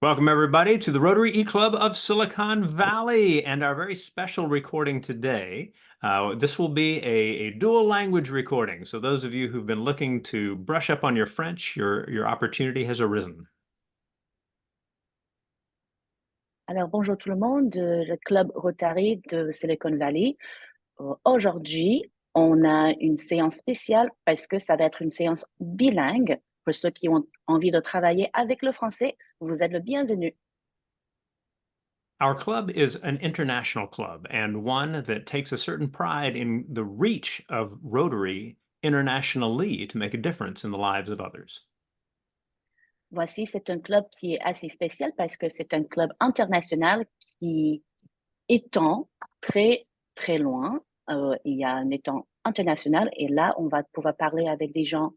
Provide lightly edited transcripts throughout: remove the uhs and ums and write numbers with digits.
Welcome, everybody, to the Rotary E-Club of Silicon Valley and our very special recording today. This will be a dual language recording. So those of you who've been looking to brush up on your French, your opportunity has arisen. Alors, bonjour tout le monde, le Club Rotary de Silicon Valley. Aujourd'hui, on a une séance spéciale parce que ça va être une séance bilingue. Pour ceux qui ont envie de travailler avec le français, vous êtes le bienvenu. Our club is an international club and one that takes a certain pride in the reach of Rotary internationally to make a difference in the lives of others. Voici, c'est un club qui est assez spécial parce que c'est un club international qui étend très, très loin. Il y a un étang international et là, on va pouvoir parler avec des gens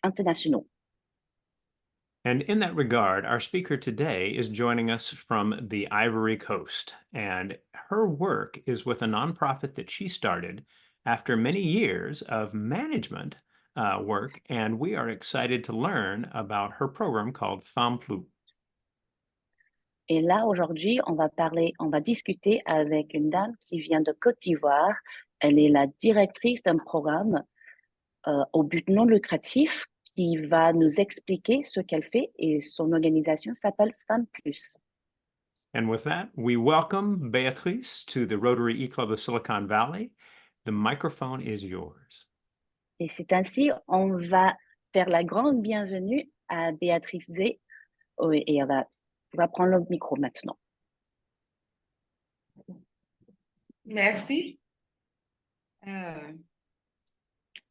internationaux. And in that regard, our speaker today is joining us from the Ivory Coast, and her work is with a nonprofit that she started after many years of management work, and we are excited to learn about her program called Femme Plus. Et là, aujourd'hui, on va discuter avec une dame qui vient de Côte d'Ivoire. Elle est la directrice d'un programme au but non lucratif qui va nous expliquer ce qu'elle fait et son organisation s'appelle Femme Plus. And with that, we welcome Beatrice to the Rotary E-Club of Silicon Valley. The microphone is yours. Et c'est ainsi, on va faire la grande bienvenue à Béatrice Zé et elle va prendre le micro maintenant. Merci.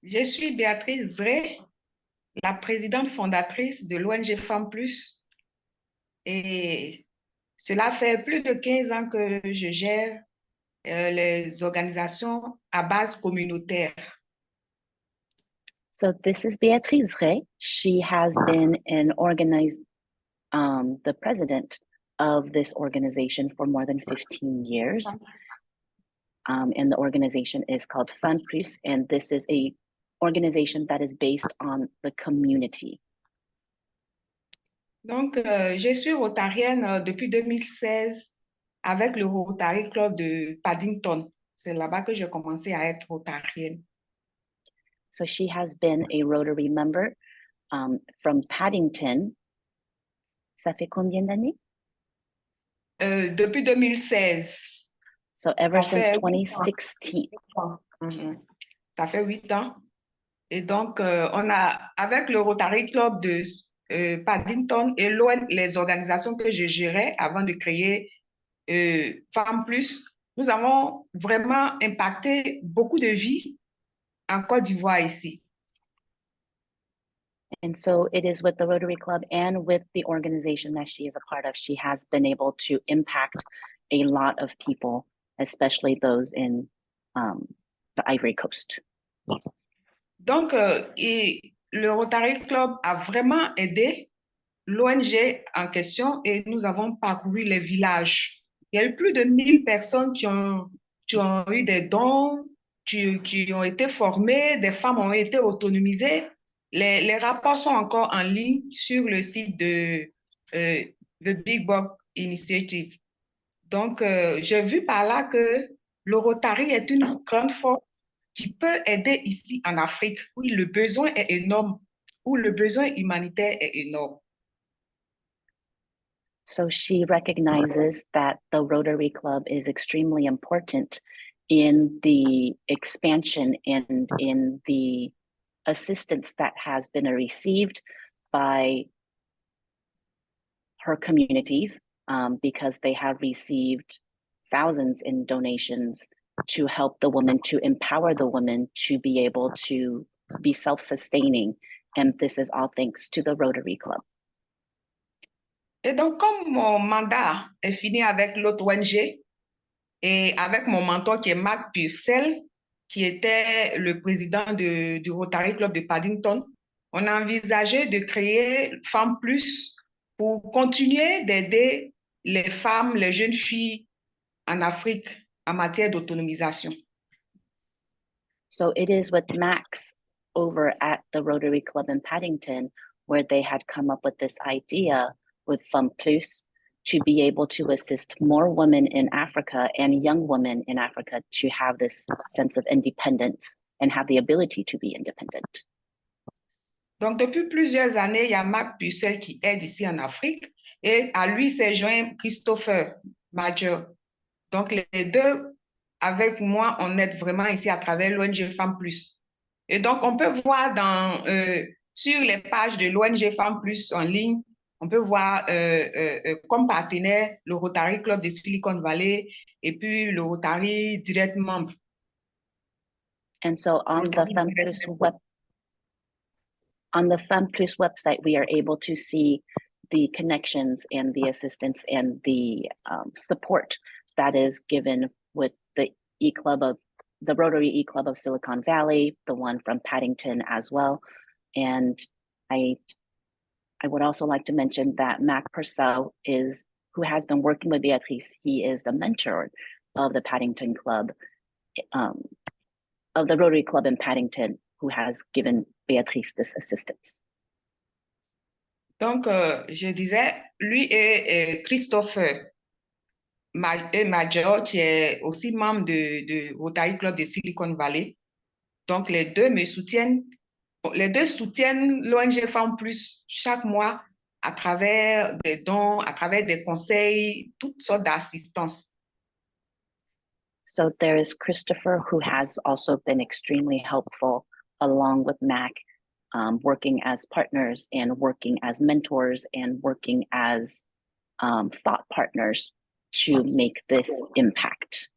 Je suis Béatrice Zré, la présidente fondatrice de l'ONG Femmes Plus. Et cela fait plus de 15 ans que je gère les organisations à base communautaire. So this is Béatrice Zré. She has been the president of this organization for more than 15 years. And the organization is called Femme Plus, and this is a organization that is based on the community. Donc, je suis rotarienne depuis 2016 avec le Rotary Club de Paddington. C'est là-bas que j'ai commencé à être rotarienne. So she has been a Rotary member from Paddington. Ça fait combien d'années? Depuis 2016. So ever since 2016. Ça fait 8 ans. Et donc, avec le Rotary Club de Paddington et les organisations que je gérais avant de créer Femmes Plus, nous avons vraiment impacté beaucoup de vies en Côte d'Ivoire ici. And so it is with the Rotary Club and with the organization that she is a part of, she has been able to impact a lot of people, especially those in the Ivory Coast. Donc, le Rotary Club a vraiment aidé l'ONG en question et nous avons parcouru les villages. Il y a eu plus de 1000 personnes qui ont eu des dons, qui ont été formées, des femmes ont été autonomisées. Les rapports sont encore en ligne sur le site de The Big Box Initiative. Donc, j'ai vu par là que le Rotary est une grande force qui peut aider ici en Afrique, où le besoin est énorme, où le besoin humanitaire est énorme. So she recognizes that the Rotary Club is extremely important in the expansion and in the assistance that has been received by her communities because they have received thousands in donations to help the women, to empower the women to be able to be self-sustaining. And this is all thanks to the Rotary Club. Et donc, comme mon mandat est fini avec l'autre ONG et avec mon mentor qui est Marc Purcell, qui était le président du Rotary Club de Paddington, on a envisagé de créer Femmes Plus pour continuer d'aider les femmes, les jeunes filles en Afrique en matière d'autonomisation. So it is with Max over at the Rotary Club in Paddington where they had come up with this idea with Femme Plus to be able to assist more women in Africa and young women in Africa to have this sense of independence and have the ability to be independent. Donc, depuis plusieurs années, il y a Marc Bucel qui aide ici en Afrique et à lui s'est joint Christopher Major. Donc, les deux, avec moi, on aide vraiment ici à travers l'ONG Femmes Plus. Et donc, on peut voir sur les pages de l'ONG Femmes Plus en ligne, on peut voir comme partenaire le Rotary Club de Silicon Valley et puis le Rotary Direct Membre. And so on the Femme Plus website, we are able to see the connections and the assistance and the support that is given with the Rotary E-Club of Silicon Valley, the one from Paddington as well. And I would also like to mention that Mac Purcell who has been working with Beatrice. He is the mentor of the Paddington Club, of the Rotary Club in Paddington, who has given Beatrice this assistance. Donc, je disais, lui et Christopher Major, qui est aussi membre de Rotary Club de Silicon Valley. Donc, les deux me soutiennent. Les deux soutiennent l'ONG Femmes Plus chaque mois à travers des dons, à travers des conseils, toutes sortes d'assistance. So there is Christopher, who has also been extremely helpful, along with Mac, working as partners and working as mentors and working as thought partners to make this impact.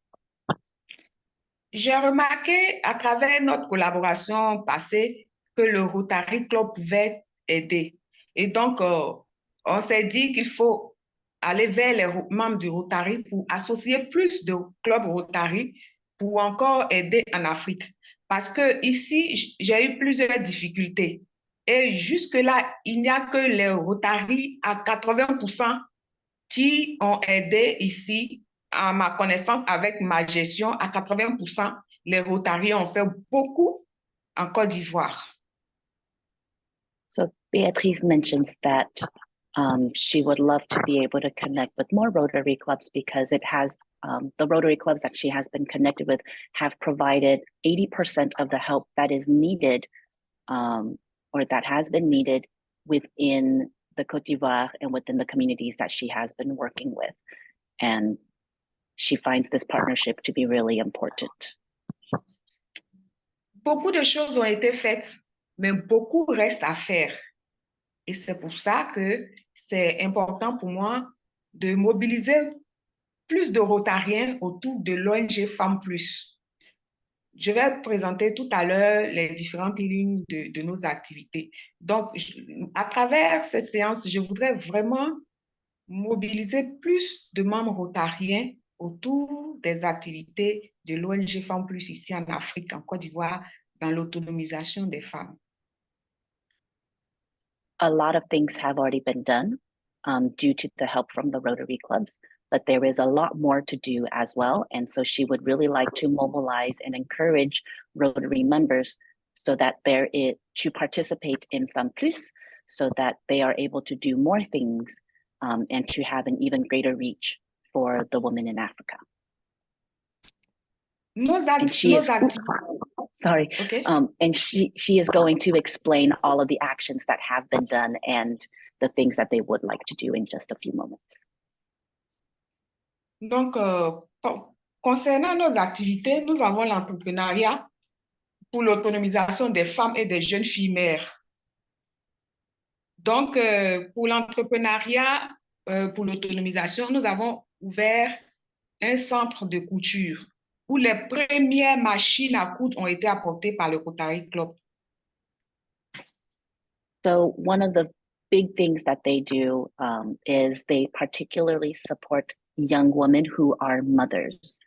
J'ai remarqué à travers notre collaboration passée que le Rotary Club pouvait aider. Et donc, on s'est dit qu'il faut aller vers les membres du Rotary pour associer plus de clubs Rotary pour encore aider en Afrique. Parce que ici, j'ai eu plusieurs difficultés. Et jusque-là, il n'y a que les Rotary à 80% qui ont aidé ici, à ma connaissance, avec ma gestion, à 80%, les Rotary ont fait beaucoup en Côte d'Ivoire. So Beatrice mentions that she would love to be able to connect with more Rotary clubs because it has the Rotary clubs that she has been connected with have provided 80% of the help that is needed or that has been needed within the Côte d'Ivoire and within the communities that she has been working with. And she finds this partnership to be really important. Beaucoup de choses ont été faites, mais beaucoup reste à faire. Et c'est pour ça que c'est important pour moi de mobiliser plus de Rotariens autour de l'ONG Femmes Plus. Je vais présenter tout à l'heure les différentes lignes de nos activités. Donc, à travers cette séance, je voudrais vraiment mobiliser plus de membres rotariens autour des activités de l'ONG Femmes Plus ici en Afrique, en Côte d'Ivoire, dans l'autonomisation des femmes. A lot of things have already been done due to the help from the Rotary clubs, but there is a lot more to do as well. And so she would really like to mobilize and encourage Rotary members so that to participate in Femme Plus, so that they are able to do more things and to have an even greater reach for the women in Africa. And she is going to explain all of the actions that have been done and the things that they would like to do in just a few moments. Donc, concernant nos activités, nous avons l'entrepreneuriat pour l'autonomisation des femmes et des jeunes filles mères. Donc, pour l'entrepreneuriat, pour l'autonomisation, nous avons ouvert un centre de couture où les premières machines à coudre ont été apportées par le Rotary Club. So one of the big things that they do is they particularly support young women who are mothers.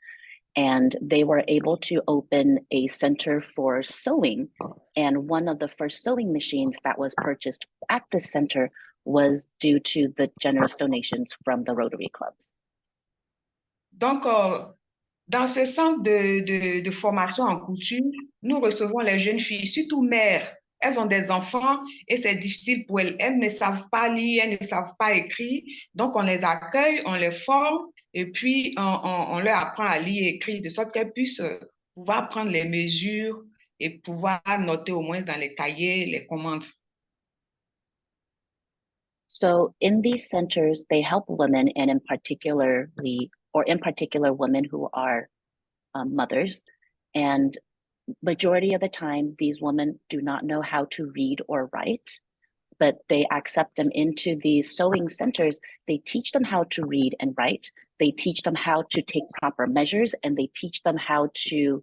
And they were able to open a center for sewing. And one of the first sewing machines that was purchased at this center was due to the generous donations from the Rotary clubs. Donc, dans ce centre de formation en couture, nous recevons les jeunes filles, surtout mères, elles ont des enfants et c'est difficile pour elles. Elles ne savent pas lire, elles ne savent pas écrire. Donc, on les accueille, on les forme et puis on leur apprend à lire et écrire de sorte qu'elles puissent pouvoir prendre les mesures et pouvoir noter au moins dans les cahiers les commandes. So in these centers, they help women, and in particular women who are mothers. And majority of the time, these women do not know how to read or write, but they accept them into these sewing centers. They teach them how to read and write. They teach them how to take proper measures, and they teach them how to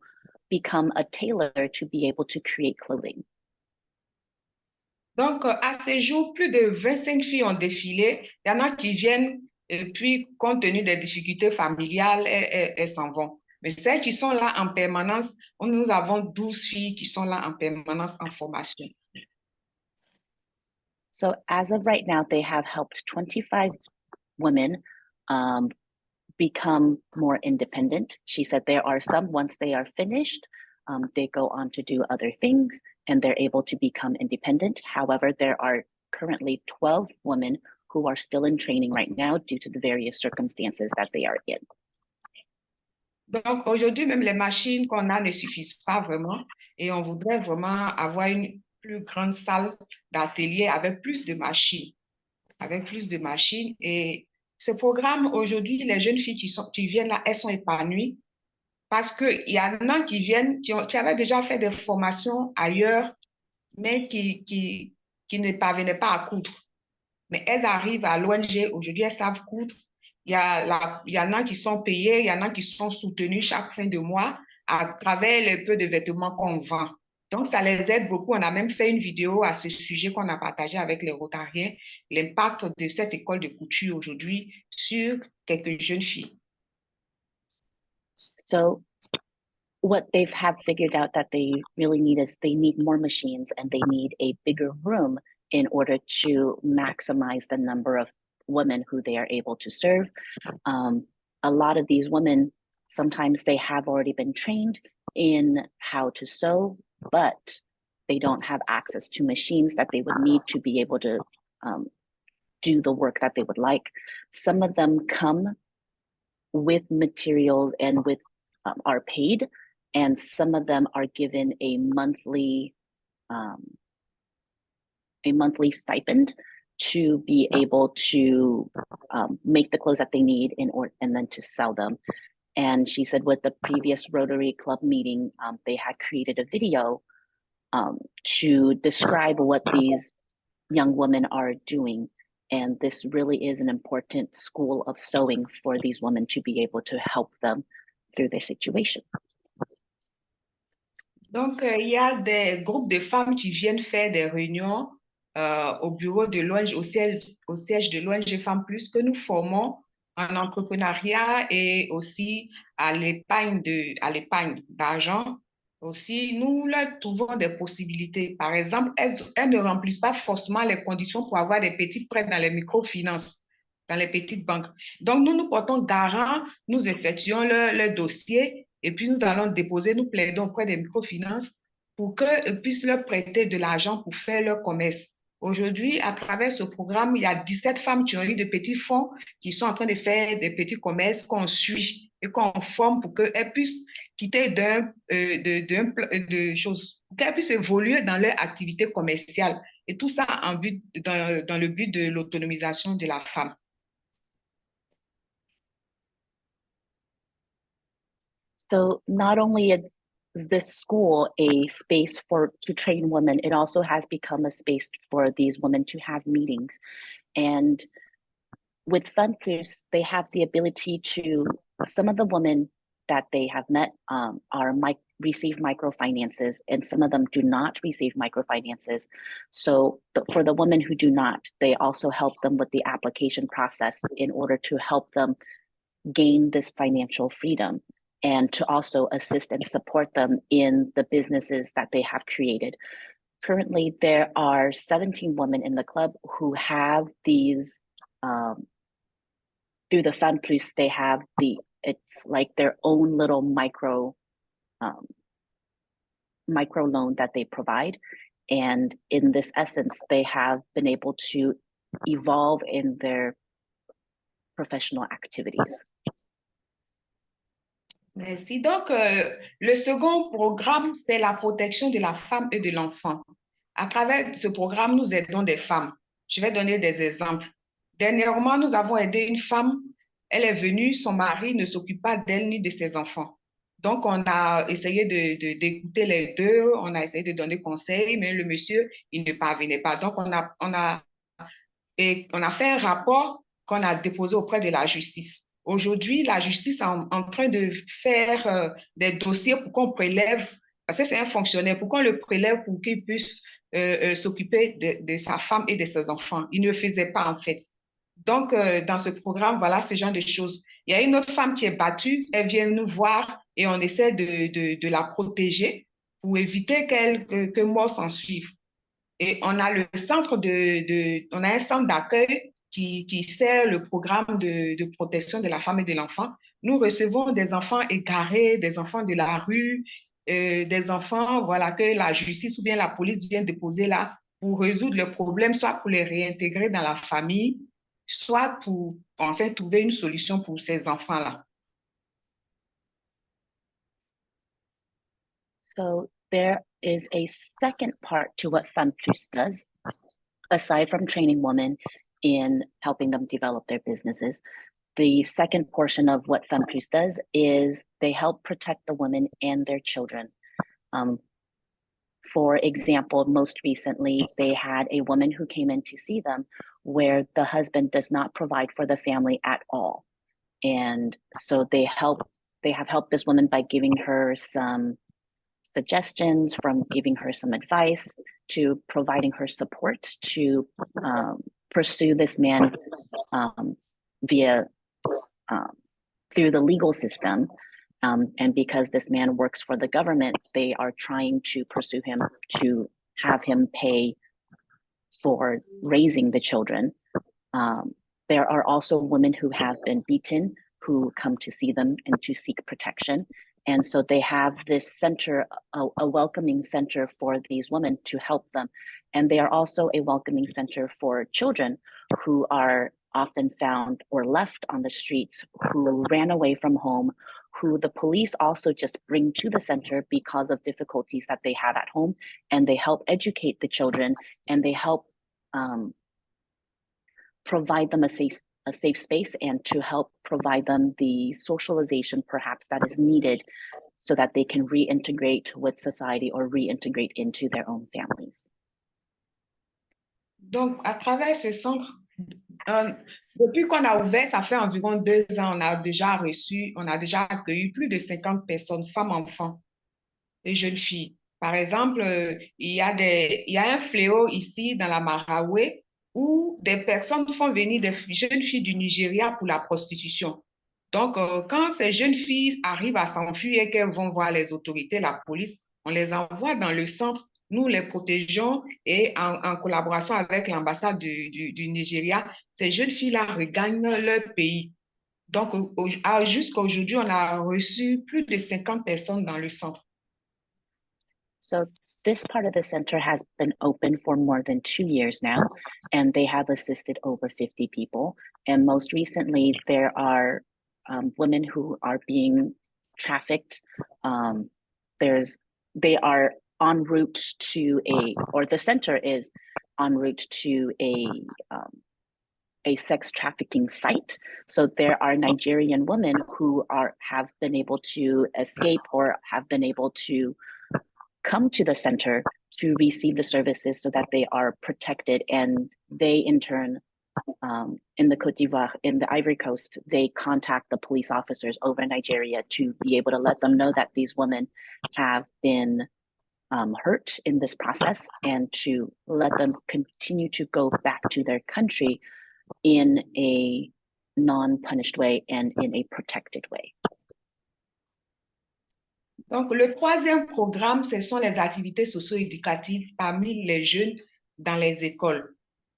become a tailor to be able to create clothing. Donc, à ces jours, plus de 25 filles ont défilé. Il y en a qui viennent et puis, compte tenu des difficultés familiales, elles s'en vont. Mais celles qui sont là en permanence, nous avons 12 filles qui sont là en permanence en formation. So as of right now, they have helped 25 women become more independent. She said there are some, once they are finished, they go on to do other things and they're able to become independent. However, there are currently 12 women who are still in training right now due to the various circumstances that they are in. Donc, aujourd'hui, même les machines qu'on a ne suffisent pas vraiment et on voudrait vraiment avoir une plus grande salle d'atelier avec plus de machines, Et ce programme, aujourd'hui, les jeunes filles qui viennent là, elles sont épanouies parce qu'il y en a qui viennent, qui avaient déjà fait des formations ailleurs, mais qui ne parvenaient pas à coudre. Mais elles arrivent à l'ONG, aujourd'hui, elles savent coudre. Il y en a qui sont payés, il y en a qui sont soutenus chaque fin de mois à travers le peu de vêtements qu'on vend. Donc, ça les aide beaucoup. On a même fait une vidéo à ce sujet qu'on a partagé avec les Rotariens, l'impact de cette école de couture aujourd'hui sur quelques jeunes filles. So what they have figured out that they really need is they need more machines and they need a bigger room in order to maximize the number of women who they are able to serve. A lot of these women, sometimes they have already been trained in how to sew, but they don't have access to machines that they would need to be able to do the work that they would like. Some of them come with materials and with are paid, and some of them are given a monthly stipend to be able to make the clothes that they need and then to sell them. And she said with the previous Rotary Club meeting, they had created a video to describe what these young women are doing. And this really is an important school of sewing for these women to be able to help them through their situation. Donc, il y a des groupes de femmes qui viennent faire des réunions au bureau de l'ONG, au siège de l'ONG Femmes Plus, que nous formons en entrepreneuriat et aussi à l'épargne d'argent. Aussi, nous leur trouvons des possibilités. Par exemple, elles ne remplissent pas forcément les conditions pour avoir des petits prêts dans les microfinances, dans les petites banques. Donc, nous portons garant, nous effectuons leur dossier et puis nous allons déposer, nous plaidons auprès des microfinances pour qu'elles puissent leur prêter de l'argent pour faire leur commerce. Aujourd'hui, à travers ce programme, il y a 17 femmes qui ont eu de petits fonds qui sont en train de faire des petits commerces qu'on suit et qu'on forme pour qu'elles puissent quitter qu'elles puissent évoluer dans leur activité commerciale. Et tout ça dans le but de l'autonomisation de la femme. So not only is this school a space to train women, it also has become a space for these women to have meetings. And with Fund Plus, they have the ability to, some of the women that they have met receive microfinances, and some of them do not receive microfinances. So for the women who do not, they also help them with the application process in order to help them gain this financial freedom, and to also assist and support them in the businesses that they have created. Currently, there are 17 women in the club who have these, through the Fund Plus, they have it's like their own little micro loan that they provide. And in this essence, they have been able to evolve in their professional activities. Merci. Donc, le second programme, c'est la protection de la femme et de l'enfant. À travers ce programme, nous aidons des femmes. Je vais donner des exemples. Dernièrement, nous avons aidé une femme. Elle est venue, son mari ne s'occupe pas d'elle ni de ses enfants. Donc, on a essayé d'écouter les deux, on a essayé de donner conseil, mais le monsieur, il ne parvenait pas. Donc, on a fait un rapport qu'on a déposé auprès de la justice. Aujourd'hui, la justice est en train de faire des dossiers pour qu'on prélève, parce que c'est un fonctionnaire, pour qu'on le prélève pour qu'il puisse s'occuper de sa femme et de ses enfants. Il ne le faisait pas, en fait. Donc, dans ce programme, voilà ce genre de choses. Il y a une autre femme qui est battue, elle vient nous voir et on essaie de la protéger pour éviter que mort s'en suive. Et on a un centre d'accueil qui sert le programme de protection de la femme et de l'enfant. Nous recevons des enfants égarés, des enfants de la rue, des enfants voilà, que la justice ou bien la police vient déposer là pour résoudre le problème, soit pour les réintégrer dans la famille, soit pour enfin trouver une solution pour ces enfants-là. So there is a second part to what Femme Plus does, aside from training women in helping them develop their businesses. The second portion of what Femme Plus does is they help protect the women and their children. For example, most recently, they had a woman who came in to see them where the husband does not provide for the family at all. And so they have helped this woman by giving her some suggestions, from giving her some advice to providing her support to pursue this man through the legal system. And because this man works for the government, they are trying to pursue him to have him pay for raising the children. There are also women who have been beaten who come to see them and to seek protection. And so they have this center, a welcoming center for these women to help them. And they are also a welcoming center for children who are often found or left on the streets, who ran away from home, who the police also just bring to the center because of difficulties that they have at home. And they help educate the children, and they help provide them a safe space, and to help provide them the socialization perhaps that is needed so that they can reintegrate with society or reintegrate into their own families. Donc, à travers ce centre, depuis qu'on a ouvert, ça fait environ 2 ans, on a déjà accueilli plus de 50 personnes, femmes, enfants et jeunes filles. Par exemple, il y a un fléau ici dans la Maraoué où des personnes font venir des jeunes filles du Nigeria pour la prostitution. Donc, quand ces jeunes filles arrivent à s'enfuir et qu'elles vont voir les autorités, la police, on les envoie dans le centre. Nous les protégeons et en collaboration avec l'ambassade du Nigeria, ces jeunes filles-là regagnent leur pays. Donc, jusqu'à aujourd'hui, on a reçu plus de 50 personnes dans le centre. So this part of the center has been open for more than 2 years now, and they have assisted over 50 people. And most recently, there are women who are being trafficked. They are en route to the center is en route to a sex trafficking site. So there are Nigerian women who have been able to escape or have been able to come to the center to receive the services so that they are protected, and they in turn in the Côte d'Ivoire, in the Ivory Coast, they contact the police officers over in Nigeria to be able to let them know that these women have been hurt in this process, and to let them continue to go back to their country in a non-punished way and in a protected way. Donc, le troisième programme, ce sont les activités socio-éducatives parmi les jeunes dans les écoles.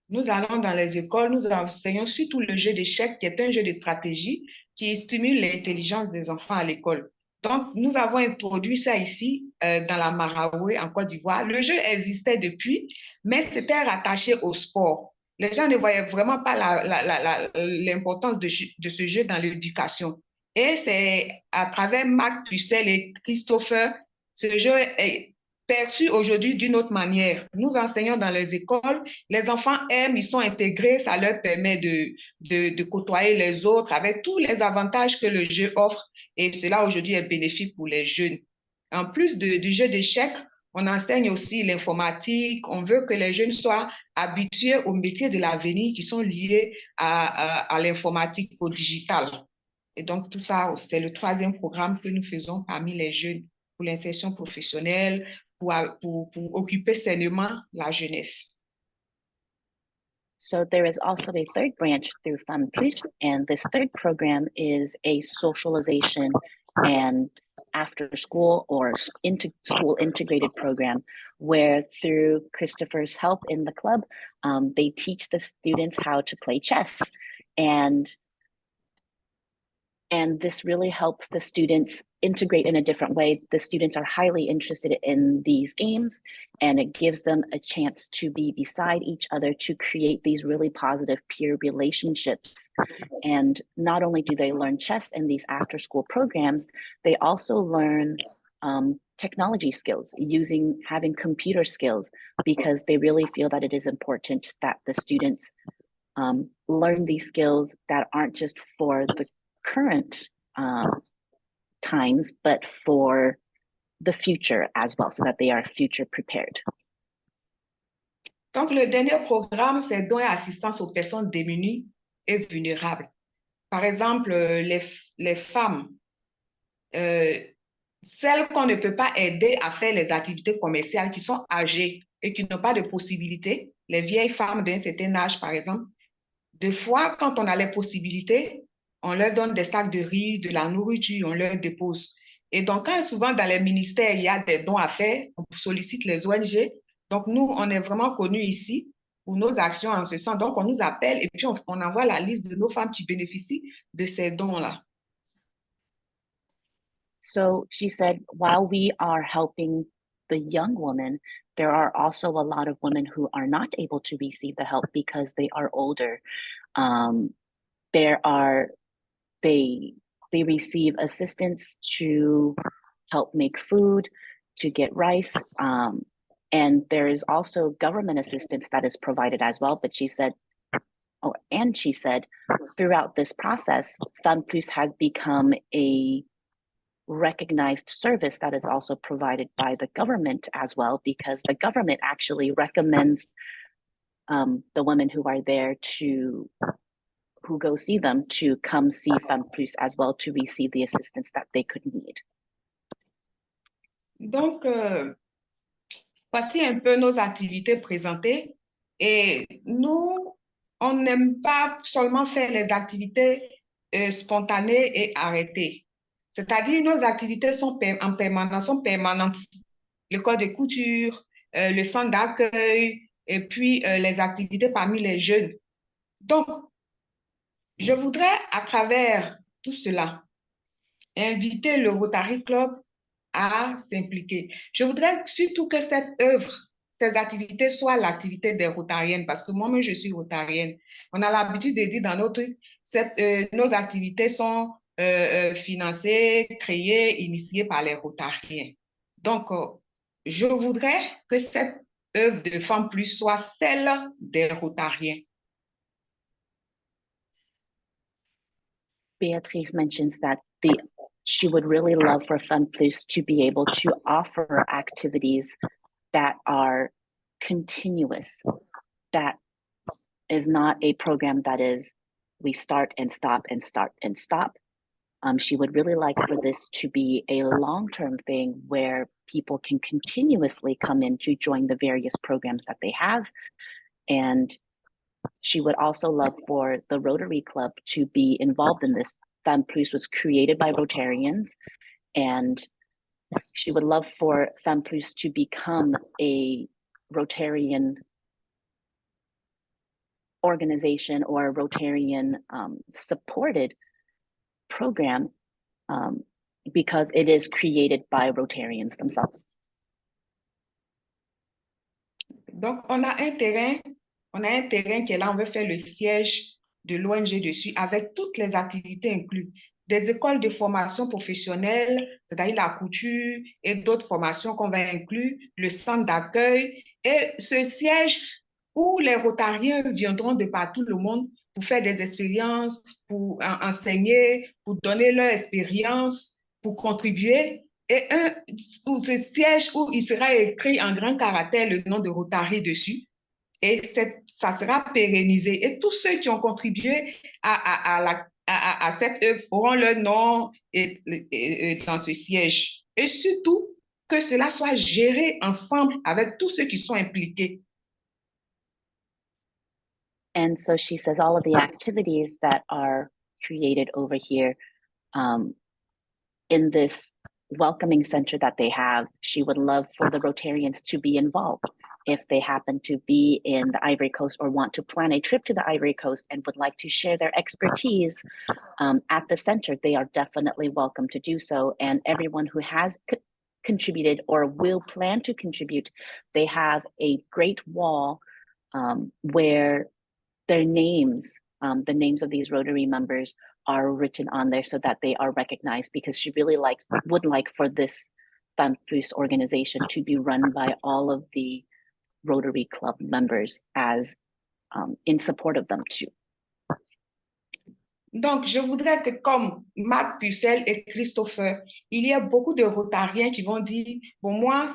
Nous allons dans les écoles, nous enseignons surtout le jeu d'échecs, qui est un jeu de stratégie qui stimule l'intelligence des enfants à l'école. Donc, nous avons introduit ça ici, dans la Maraoué, en Côte d'Ivoire. Le jeu existait depuis, mais c'était rattaché au sport. Les gens ne voyaient vraiment pas l'importance de ce jeu dans l'éducation. Et c'est à travers Marc Pucelle et Christopher, ce jeu est perçu aujourd'hui d'une autre manière. Nous enseignons dans les écoles, les enfants aiment, ils sont intégrés, ça leur permet de côtoyer les autres avec tous les avantages que le jeu offre. Et cela aujourd'hui est bénéfique pour les jeunes. En plus du jeu d'échecs, on enseigne aussi l'informatique. On veut que les jeunes soient habitués aux métiers de l'avenir qui sont liés à l'informatique, au digital. Et donc, tout ça, c'est le troisième programme que nous faisons parmi les jeunes pour l'insertion professionnelle, pour occuper sainement la jeunesse. So there is also a third branch through FunPlus, and this third program is a socialization and after school or into school integrated program where through Christopher's help in the club, they teach the students how to play chess. And this really helps the students integrate in a different way. The students are highly interested in these games, and it gives them a chance to be beside each other to create these really positive peer relationships. And not only do they learn chess in these after school programs, they also learn technology skills, having computer skills, because they really feel that it is important that the students learn these skills that aren't just for the current times, but for the future as well, so that they are future prepared. Donc, le dernier programme, c'est don et assistance aux personnes démunies et vulnérables. Par exemple, les femmes, celles qu'on ne peut pas aider à faire les activités commerciales, qui sont âgées et qui n'ont pas de possibilités, les vieilles femmes d'un certain âge, par exemple, des fois, quand on a les possibilités, on leur donne des sacs de riz, de la nourriture, on leur dépose. Et donc, quand souvent dans les ministères, il y a des dons à faire, on sollicite les ONG. Donc, nous, on est vraiment connus ici pour nos actions en ce sens. Donc, on nous appelle et puis on envoie la liste de nos femmes qui bénéficient de ces dons-là. So she said, while we are helping the young women, there are also a lot of women who are not able to receive the help because they are older. They receive assistance to help make food, to get rice, and there is also government assistance that is provided as well. But she said, throughout this process, FunPlus has become a recognized service that is also provided by the government as well, because the government actually recommends the women who are there who go see them to come see FunPlus as well to receive the assistance that they could need. Donc, voici un peu nos activités présentées. Et nous, on n'aime pas seulement faire les activités spontanées et arrêtées. C'est-à-dire, nos activités sont en permanence, sont permanentes. L'école de couture, le centre d'accueil, et puis les activités parmi les jeunes. Donc, je voudrais, à travers tout cela, inviter le Rotary Club à s'impliquer. Je voudrais surtout que cette œuvre, ces activités soient l'activité des Rotariennes, parce que moi-même, je suis Rotarienne. On a l'habitude de dire dans nos trucs, nos activités sont financées, créées, initiées par les Rotariens. Donc, je voudrais que cette œuvre de Femmes Plus soit celle des Rotariens. Beatrice mentions that she would really love for FunPlus to be able to offer activities that are continuous, that is not a program that is we start and stop and start and stop. She would really like for this to be a long-term thing where people can continuously come in to join the various programs that they have. And she would also love for the Rotary Club to be involved in this. FunPlus was created by Rotarians, and she would love for FunPlus to become a Rotarian organization or a Rotarian supported program because it is created by Rotarians themselves. Donc, on a un terrain qui est là, on veut faire le siège de l'ONG dessus avec toutes les activités incluses. Des écoles de formation professionnelle, c'est-à-dire la couture et d'autres formations qu'on va inclure, le centre d'accueil et ce siège où les Rotariens viendront de partout le monde pour faire des expériences, pour enseigner, pour donner leur expérience, pour contribuer. Et ce siège où il sera écrit en grand caractère le nom de Rotary dessus. Et ça sera pérennisé. Et tous ceux qui ont contribué à cette œuvre auront leur nom dans ce siège. Et surtout, que cela soit géré ensemble avec tous ceux qui sont impliqués. And so she says all of the activities that are created over here in this welcoming center that they have, she would love for the Rotarians to be involved. If they happen to be in the Ivory Coast or want to plan a trip to the Ivory Coast and would like to share their expertise at the center, they are definitely welcome to do so. And everyone who has contributed or will plan to contribute, they have a great wall where their names, the names of these Rotary members are written on there so that they are recognized, because she really would like for this Femmes Plus organization to be run by all of the Rotary Club members as in support of them too. Donc, je voudrais que comme Marc Pucelle et Christopher, il y a beaucoup de Rotariens qui vont dire, bon, moi,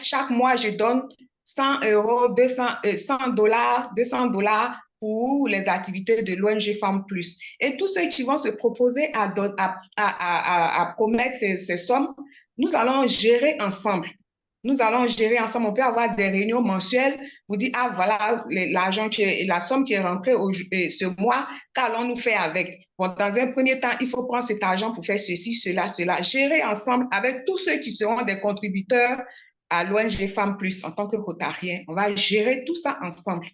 chaque mois, je donne 100 euros, 100 dollars, 200 dollars pour les activités de l'ONG Femmes Plus. Et tous ceux qui vont se proposer à promettre ces sommes, nous allons gérer ensemble. Nous allons gérer ensemble. On peut avoir des réunions mensuelles. Vous dites, ah, voilà, la somme qui est rentrée ce mois, qu'allons-nous faire avec? Bon, dans un premier temps, il faut prendre cet argent pour faire ceci, cela, cela. Gérer ensemble avec tous ceux qui seront des contributeurs à l'ONG Femmes Plus en tant que Rotariens. On va gérer tout ça ensemble.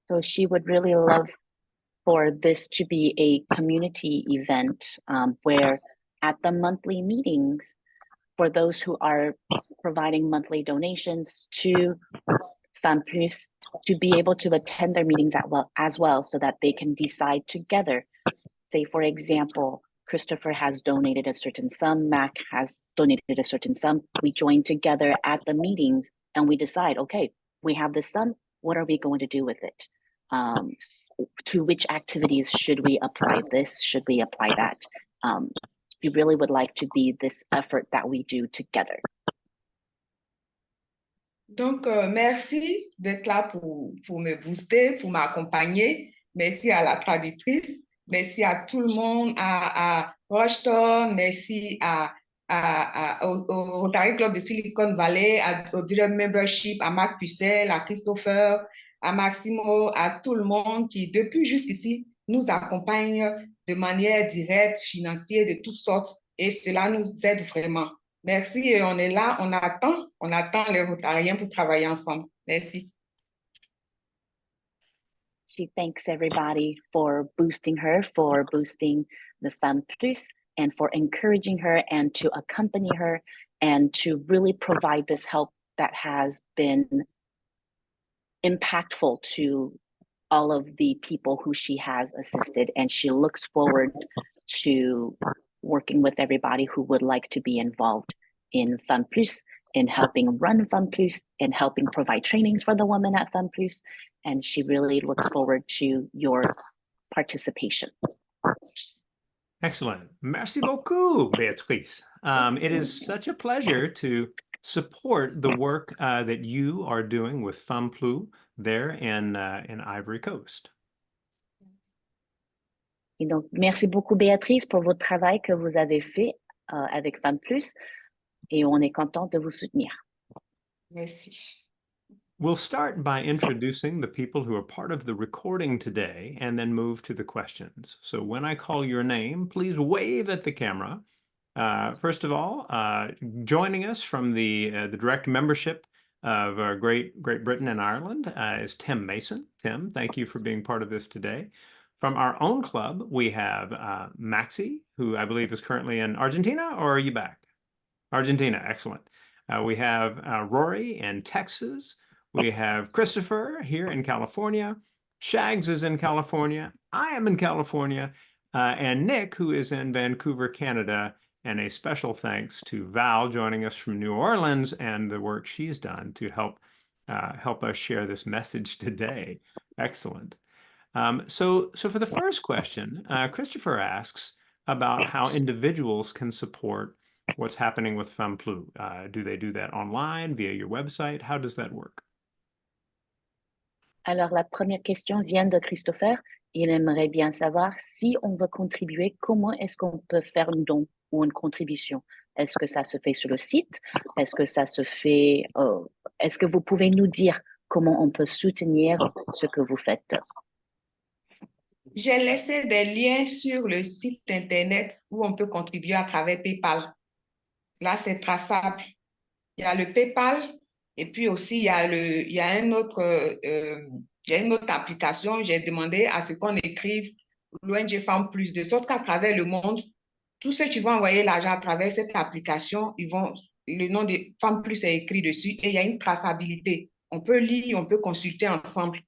So she would really love for this to be a community event where at the monthly meetings, for those who are providing monthly donations to Femmes Plus, to be able to attend their meetings as well so that they can decide together. Say, for example, Christopher has donated a certain sum, Mac has donated a certain sum. We join together at the meetings and we decide, okay, we have this sum, what are we going to do with it? To which activities should we apply this? Should we apply that? She really would like to be this effort that we do together. Donc, merci d'être là pour me booster, pour m'accompagner. Merci à la traductrice. Merci à tout le monde, à Rushton. Merci au Rotary Club de Silicon Valley, au Direct Membership, à Marc Pucelle, à Christopher, à Maximo, à tout le monde qui, depuis jusqu'ici, nous accompagne de manière directe, financière, de toutes sortes. Et cela nous aide vraiment. Merci, et on est là, on attend les Rotariens pour travailler ensemble. Merci. She thanks everybody for boosting her, for boosting the Femmes Plus, and for encouraging her and to accompany her and to really provide this help that has been impactful to all of the people who she has assisted. And she looks forward to working with everybody who would like to be involved in Femmes Plus, in helping run Femmes Plus, in helping provide trainings for the women at Femmes Plus. And she really looks forward to your participation. Excellent. Merci beaucoup, Beatrice. It is such a pleasure to support the work that you are doing with Femmes Plus there in Ivory Coast. Et donc, merci beaucoup, Béatrice, pour votre travail que vous avez fait avec Femmes Plus. Et on est content de vous soutenir. Merci. We'll start by introducing the people who are part of the recording today and then move to the questions. So when I call your name, please wave at the camera. First of all, joining us from the direct membership of Great Britain and Ireland is Tim Mason. Tim, thank you for being part of this today. From our own club, we have Maxi, who I believe is currently in Argentina, or are you back? Argentina, excellent. We have Rory in Texas. We have Christopher here in California. Shags is in California. I am in California. And Nick, who is in Vancouver, Canada. And a special thanks to Val joining us from New Orleans and the work she's done to help us share this message today. Excellent. So for the first question, Christopher asks about how individuals can support what's happening with FemPlu. Do they do that online, via your website? How does that work? Alors, la première question vient de Christopher. Il aimerait bien savoir si on veut contribuer, comment est-ce qu'on peut faire un don ou une contribution? Est-ce que ça se fait sur le site? Est-ce que ça se fait... est-ce que vous pouvez nous dire comment on peut soutenir ce que vous faites? J'ai laissé des liens sur le site Internet où on peut contribuer à travers PayPal. Là, c'est traçable. Il y a le PayPal et puis aussi il y a une autre application. J'ai demandé à ce qu'on écrive l'ONG Femmes Plus, de sorte qu'à travers le monde, tous ceux qui vont envoyer l'argent à travers cette application, le nom de Femmes Plus est écrit dessus et il y a une traçabilité. On peut lire, on peut consulter ensemble.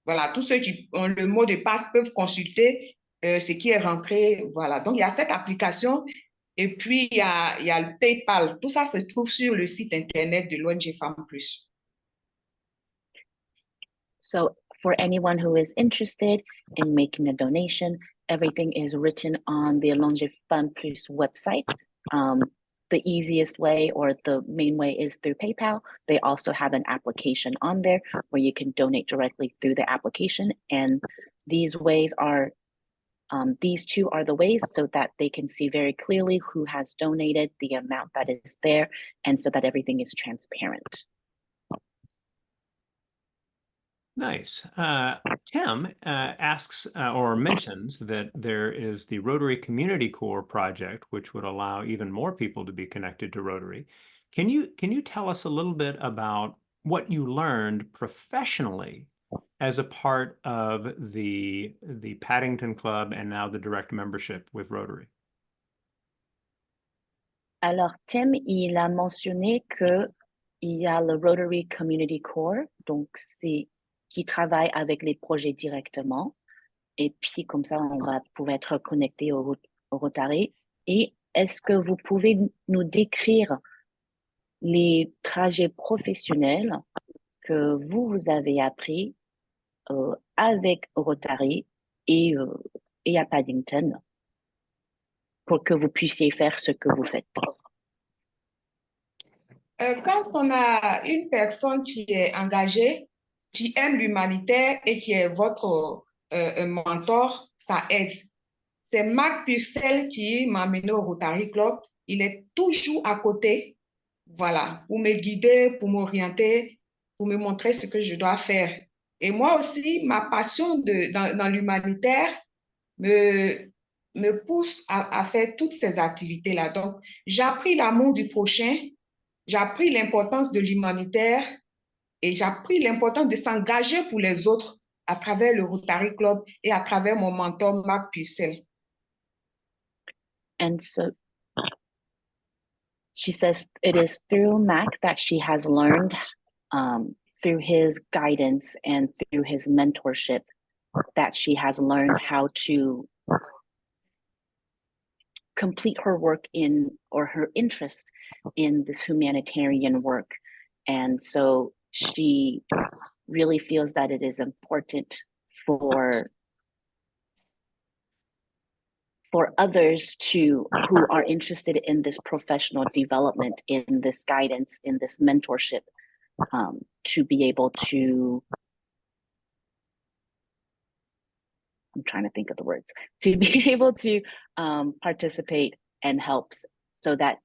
Voilà, tous ceux qui ont le mot de passe peuvent consulter ce qui est rentré. Voilà, donc il y a cette application et puis il y a le PayPal. Tout ça se trouve sur le site Internet de l'ONG Femmes Plus. So for anyone who is interested in making a donation, everything is written on the L'ONG Femmes Plus website. The easiest way or the main way is through PayPal. They also have an application on there where you can donate directly through the application. And these ways are, these two are the ways so that they can see very clearly who has donated, the amount that is there, and so that everything is transparent. Nice. Tim asks or mentions that there is the Rotary Community Corps project, which would allow even more people to be connected to Rotary. Can you tell us a little bit about what you learned professionally as a part of the Paddington Club and now the direct membership with Rotary? Alors, Tim, il a mentionné que il y a le Rotary Community Corps, donc c'est qui travaille avec les projets directement. Et puis, comme ça, on va pouvoir être connecté au Rotary. Et est-ce que vous pouvez nous décrire les trajets professionnels que vous avez appris avec Rotary et à Paddington pour que vous puissiez faire ce que vous faites? Quand on a une personne qui est engagée, qui aime l'humanitaire et qui est votre mentor, ça aide. C'est Marc Purcell qui m'a amené au Rotary Club. Il est toujours à côté, voilà, pour me guider, pour m'orienter, pour me montrer ce que je dois faire. Et moi aussi, ma passion dans l'humanitaire me pousse à faire toutes ces activités-là. Donc, j'ai appris l'amour du prochain, j'ai appris l'importance de l'humanitaire et j'ai appris l'importance de s'engager pour les autres à travers le Rotary Club et à travers mon mentor, Marc Purcell. And so she says it is through Mac that she has learned, through his guidance and through his mentorship, that she has learned how to complete her work in, or her interest in, this humanitarian work. And so she really feels that it is important for others who are interested in this professional development, in this guidance, in this mentorship, to be able to, I'm trying to think of the words, to be able to participate and help, so that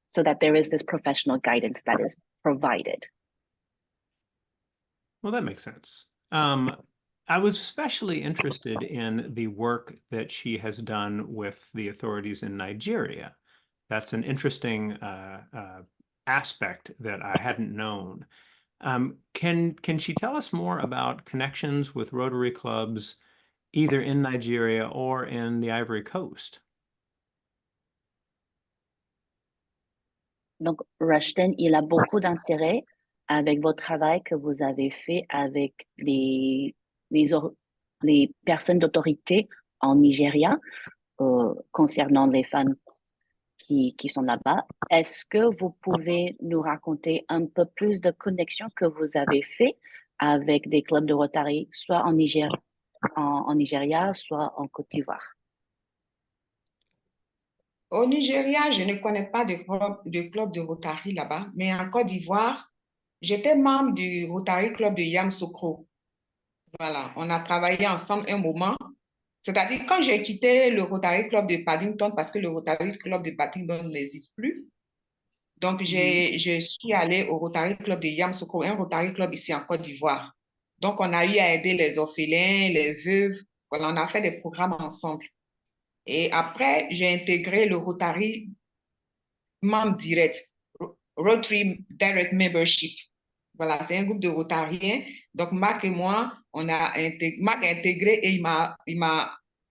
so that there is this professional guidance that is provided. Well, that makes sense. I was especially interested in the work that she has done with the authorities in Nigeria. That's an interesting aspect that I hadn't known. Can she tell us more about connections with Rotary clubs either in Nigeria or in the Ivory Coast? Donc, Rushton, il a beaucoup d'intérêt avec votre travail que vous avez fait avec les personnes d'autorité en Nigeria concernant les femmes qui sont là-bas. Est-ce que vous pouvez nous raconter un peu plus de connexions que vous avez fait avec des clubs de Rotary, soit en Nigeria, soit en Côte d'Ivoire? Au Nigeria, je ne connais pas de club de Rotary là-bas, mais en Côte d'Ivoire, j'étais membre du Rotary Club de Yamoussoukro. Voilà, on a travaillé ensemble un moment. C'est-à-dire, quand j'ai quitté le Rotary Club de Paddington, parce que le Rotary Club de Paddington n'existe plus, donc je suis allée au Rotary Club de Yamoussoukro, un Rotary Club ici en Côte d'Ivoire. Donc, on a eu à aider les orphelins, les veuves. Voilà, on a fait des programmes ensemble. Et après, j'ai intégré le Rotary membre direct, Rotary Direct Membership. Voilà, c'est un groupe de Rotariens. Donc, Marc et moi, Marc a intégré et il m'a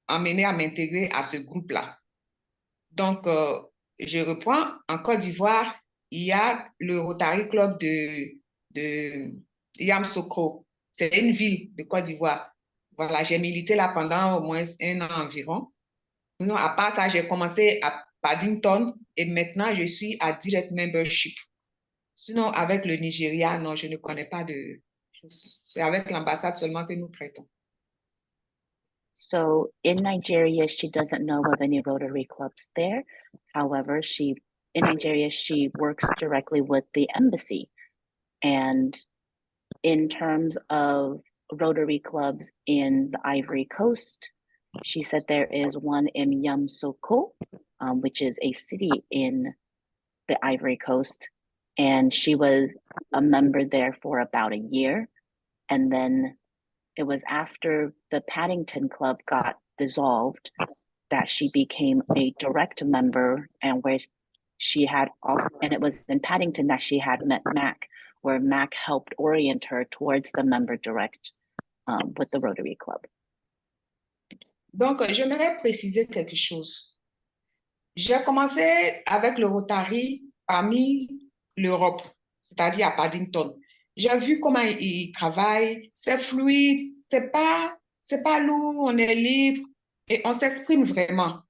amené à m'intégrer à ce groupe-là. Donc, je reprends. En Côte d'Ivoire, il y a le Rotary Club de Yamoussoukro. C'est une ville de Côte d'Ivoire. Voilà, j'ai milité là pendant au moins 1 an environ. Non, à part ça, j'ai commencé à Paddington et maintenant je suis à Direct Membership. Sinon, avec le Nigeria, non, je ne connais pas de choses. C'est avec l'ambassade seulement que nous traitons. So in Nigeria, she doesn't know of any Rotary clubs there. However, in Nigeria, she works directly with the embassy. And in terms of Rotary clubs in the Ivory Coast, she said there is one in Yamoussoukro, which is a city in the Ivory Coast. And she was a member there for about a year. And then it was after the Paddington Club got dissolved that she became a direct member, and where she had also, and it was in Paddington that she had met Mac, where Mac helped orient her towards the member direct with the Rotary Club. Donc, j'aimerais préciser quelque chose. J'ai commencé avec le Rotary parmi l'Europe, c'est-à-dire à Paddington. J'ai vu comment ils travaillent, c'est fluide, c'est pas lourd, on est libre et on s'exprime vraiment.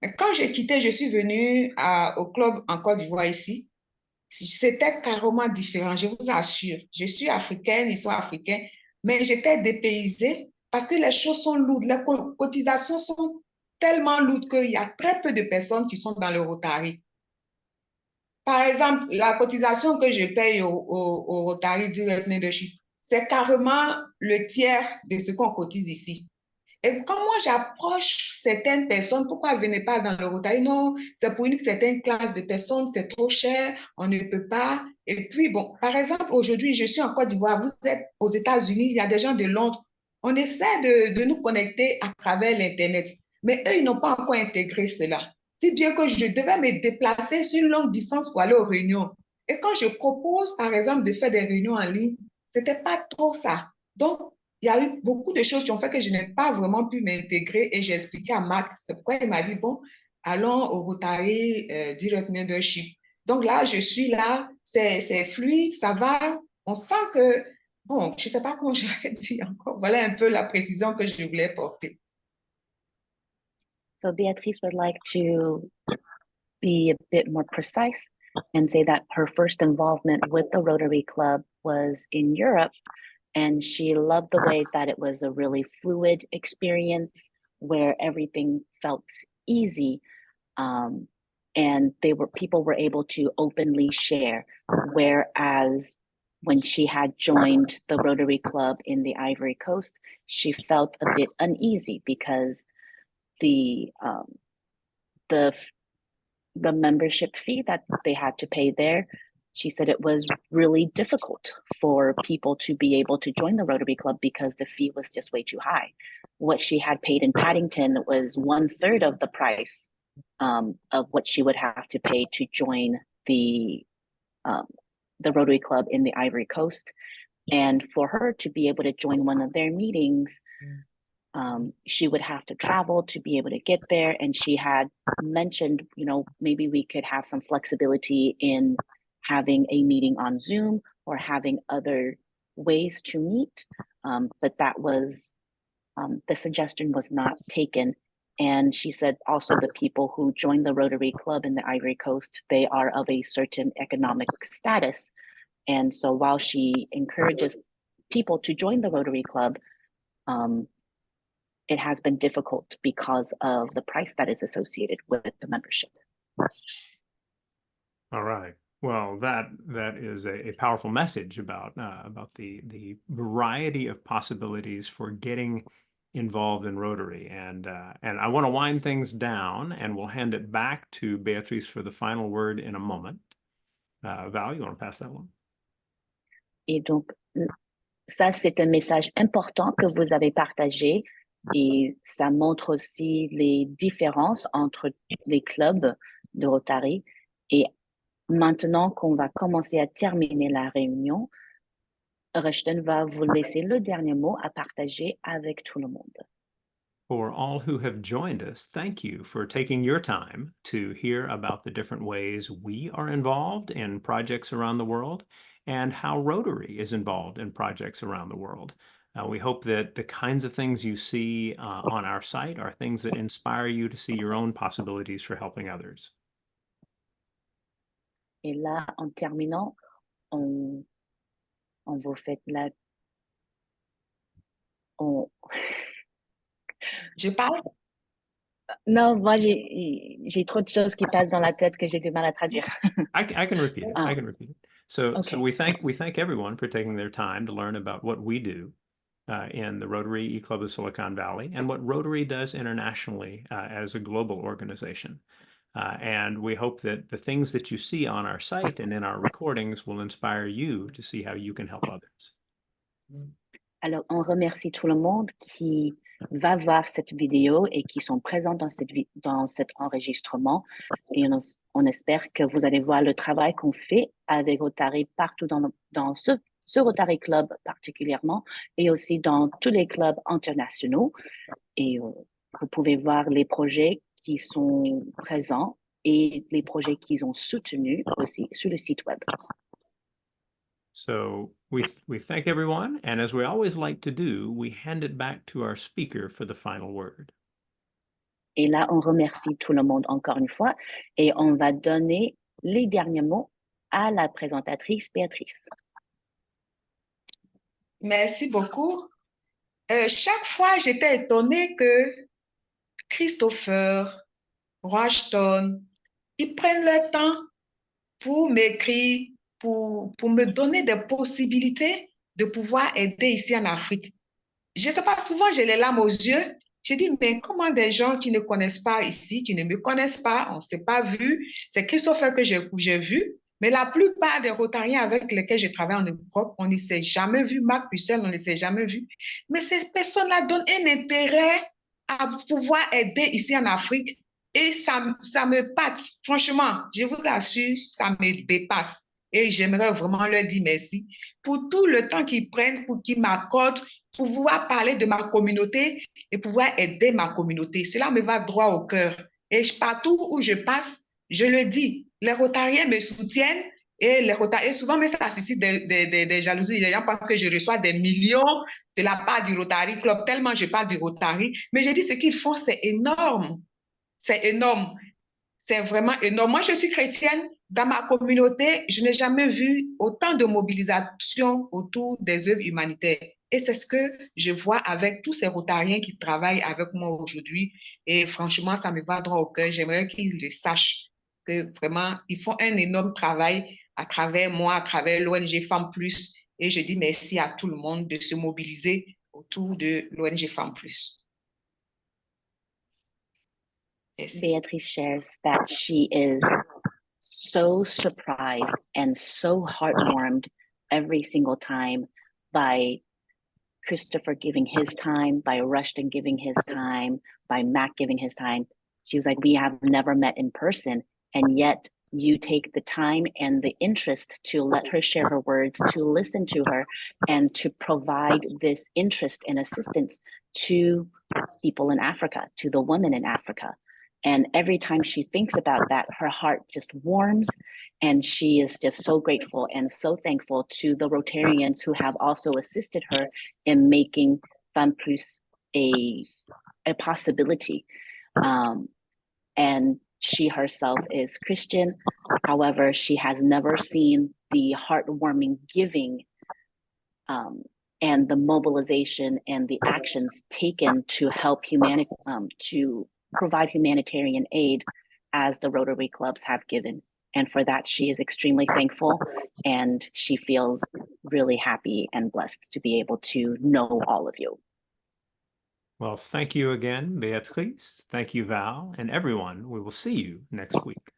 Mais quand j'ai quitté, je suis venue au club en Côte d'Ivoire ici. C'était carrément différent, je vous assure. Je suis africaine, ils sont africains, mais j'étais dépaysée parce que les choses sont lourdes, les cotisations sont tellement lourdes qu'il y a très peu de personnes qui sont dans le Rotary. Par exemple, la cotisation que je paye au Rotary Direct Membership, c'est carrément le tiers de ce qu'on cotise ici. Et quand moi j'approche certaines personnes, pourquoi vous venez pas dans le Rotary? Non, c'est pour une certaine classe de personnes, c'est trop cher, on ne peut pas. Et puis, bon, par exemple, aujourd'hui, je suis en Côte d'Ivoire, vous êtes aux États-Unis, il y a des gens de Londres. On essaie de nous connecter à travers l'Internet, mais eux, ils n'ont pas encore intégré cela. Si bien que je devais me déplacer sur une longue distance pour aller aux réunions. Et quand je propose, par exemple, de faire des réunions en ligne, c'était pas trop ça. Donc, il y a eu beaucoup de choses qui ont fait que je n'ai pas vraiment pu m'intégrer et j'ai expliqué à Marc. C'est pourquoi il m'a dit, bon, allons au Rotary Direct Membership. Donc là, je suis là, c'est fluide, ça va. On sent que, bon, je ne sais pas comment je vais dire encore. Voilà un peu la précision que je voulais porter. So Beatrice would like to be a bit more precise and say that her first involvement with the Rotary Club was in Europe. And she loved the way that it was a really fluid experience where everything felt easy. And people were able to openly share. Whereas when she had joined the Rotary Club in the Ivory Coast, she felt a bit uneasy because the membership fee that they had to pay there, she said it was really difficult for people to be able to join the Rotary Club because the fee was just way too high. What she had paid in Paddington was 1/3 of the price of what she would have to pay to join the the Rotary Club in the Ivory Coast. And for her to be able to join one of their meetings, she would have to travel to be able to get there. And she had mentioned, maybe we could have some flexibility in having a meeting on Zoom or having other ways to meet. But that was, the suggestion was not taken. And she said also the people who join the Rotary Club in the Ivory Coast, they are of a certain economic status. And so while she encourages people to join the Rotary Club, it has been difficult because of the price that is associated with the membership. All right. Well, that is a powerful message about the variety of possibilities for getting involved in Rotary. And I want to wind things down, and we'll hand it back to Beatrice for the final word in a moment. Val, you want to pass that one? Et donc, ça, c'est un message important que vous avez partagé, et ça montre aussi les différences entre les clubs de Rotary. Et maintenant qu'on va commencer à terminer la réunion, Rushton va vous laisser le dernier mot à partager avec tout le monde. For all who have joined us, thank you for taking your time to hear about the different ways we are involved in projects around the world and how Rotary is involved in projects around the world. We hope that the kinds of things you see on our site are things that inspire you to see your own possibilities for helping others. Et là, en terminant, on vous fait Je parle? Non, moi, j'ai trop de choses qui passent dans la tête que j'ai du mal à traduire. I can repeat it. I can repeat it. So we thank everyone for taking their time to learn about what we do in the Rotary E-Club of Silicon Valley and what Rotary does internationally as a global organization. And we hope that the things that you see on our site and in our recordings will inspire you to see how you can help others. Alors, on remercie tout le monde qui va voir cette vidéo et qui sont présents dans cet enregistrement. Et on espère que vous allez voir le travail qu'on fait avec Rotary partout dans ce Rotary Club particulièrement et aussi dans tous les clubs internationaux. Et vous pouvez voir les projets qui sont présents et les projets qu'ils ont soutenus aussi sur le site web. So we thank everyone, and as we always like to do, we hand it back to our speaker for the final word. Et là, on remercie tout le monde encore une fois et on va donner les derniers mots à la présentatrice Béatrice. Merci beaucoup. Chaque fois, j'étais étonnée que Christopher, Rushton, ils prennent le temps pour m'écrire, pour me donner des possibilités de pouvoir aider ici en Afrique. Je ne sais pas, souvent j'ai les larmes aux yeux. Je dis, mais comment des gens qui ne connaissent pas ici, qui ne me connaissent pas, on ne s'est pas vu, c'est Christopher que j'ai vu, mais la plupart des Rotariens avec lesquels je travaille en Europe, on ne s'est jamais vu. Marc Pucelle, on ne s'est jamais vu. Mais ces personnes-là donnent un intérêt à pouvoir aider ici en Afrique et ça me pâte. Franchement, je vous assure, ça me dépasse. Et j'aimerais vraiment leur dire merci pour tout le temps qu'ils prennent, pour qu'ils m'accordent, pour pouvoir parler de ma communauté et pouvoir aider ma communauté. Cela me va droit au cœur. Et partout où je passe, je le dis, les Rotariens me soutiennent et souvent, mais ça suscite des jalousies. Les gens pensent que je reçois des millions de la part du Rotary Club, tellement je parle du Rotary. Mais je dis, ce qu'ils font, c'est énorme. C'est énorme. C'est vraiment énorme. Moi, je suis chrétienne. Dans ma communauté, je n'ai jamais vu autant de mobilisation autour des œuvres humanitaires. Et c'est ce que je vois avec tous ces Rotariens qui travaillent avec moi aujourd'hui. Et franchement, ça me va droit au cœur. J'aimerais qu'ils le sachent, que vraiment, ils font un énorme travail à travers moi, à travers l'ONG Femmes Plus. Et je dis merci à tout le monde de se mobiliser autour de l'ONG Femmes Plus. Beatrice shares that she is so surprised and so heartwarmed every single time by Christopher giving his time, by Rushton giving his time, by Mac giving his time. She was like, we have never met in person, and yet you take the time and the interest to let her share her words, to listen to her, and to provide this interest and assistance to people in Africa, to the women in Africa. And every time she thinks about that, her heart just warms, and she is just so grateful and so thankful to the Rotarians who have also assisted her in making Femme Plus a possibility. And she herself is Christian. However, she has never seen the heartwarming giving and the mobilization and the actions taken to help humanity, to provide humanitarian aid as the Rotary clubs have given. And for that, she is extremely thankful, and she feels really happy and blessed to be able to know all of you. Well, thank you again, Beatrice. Thank you, Val, and everyone. We will see you next week.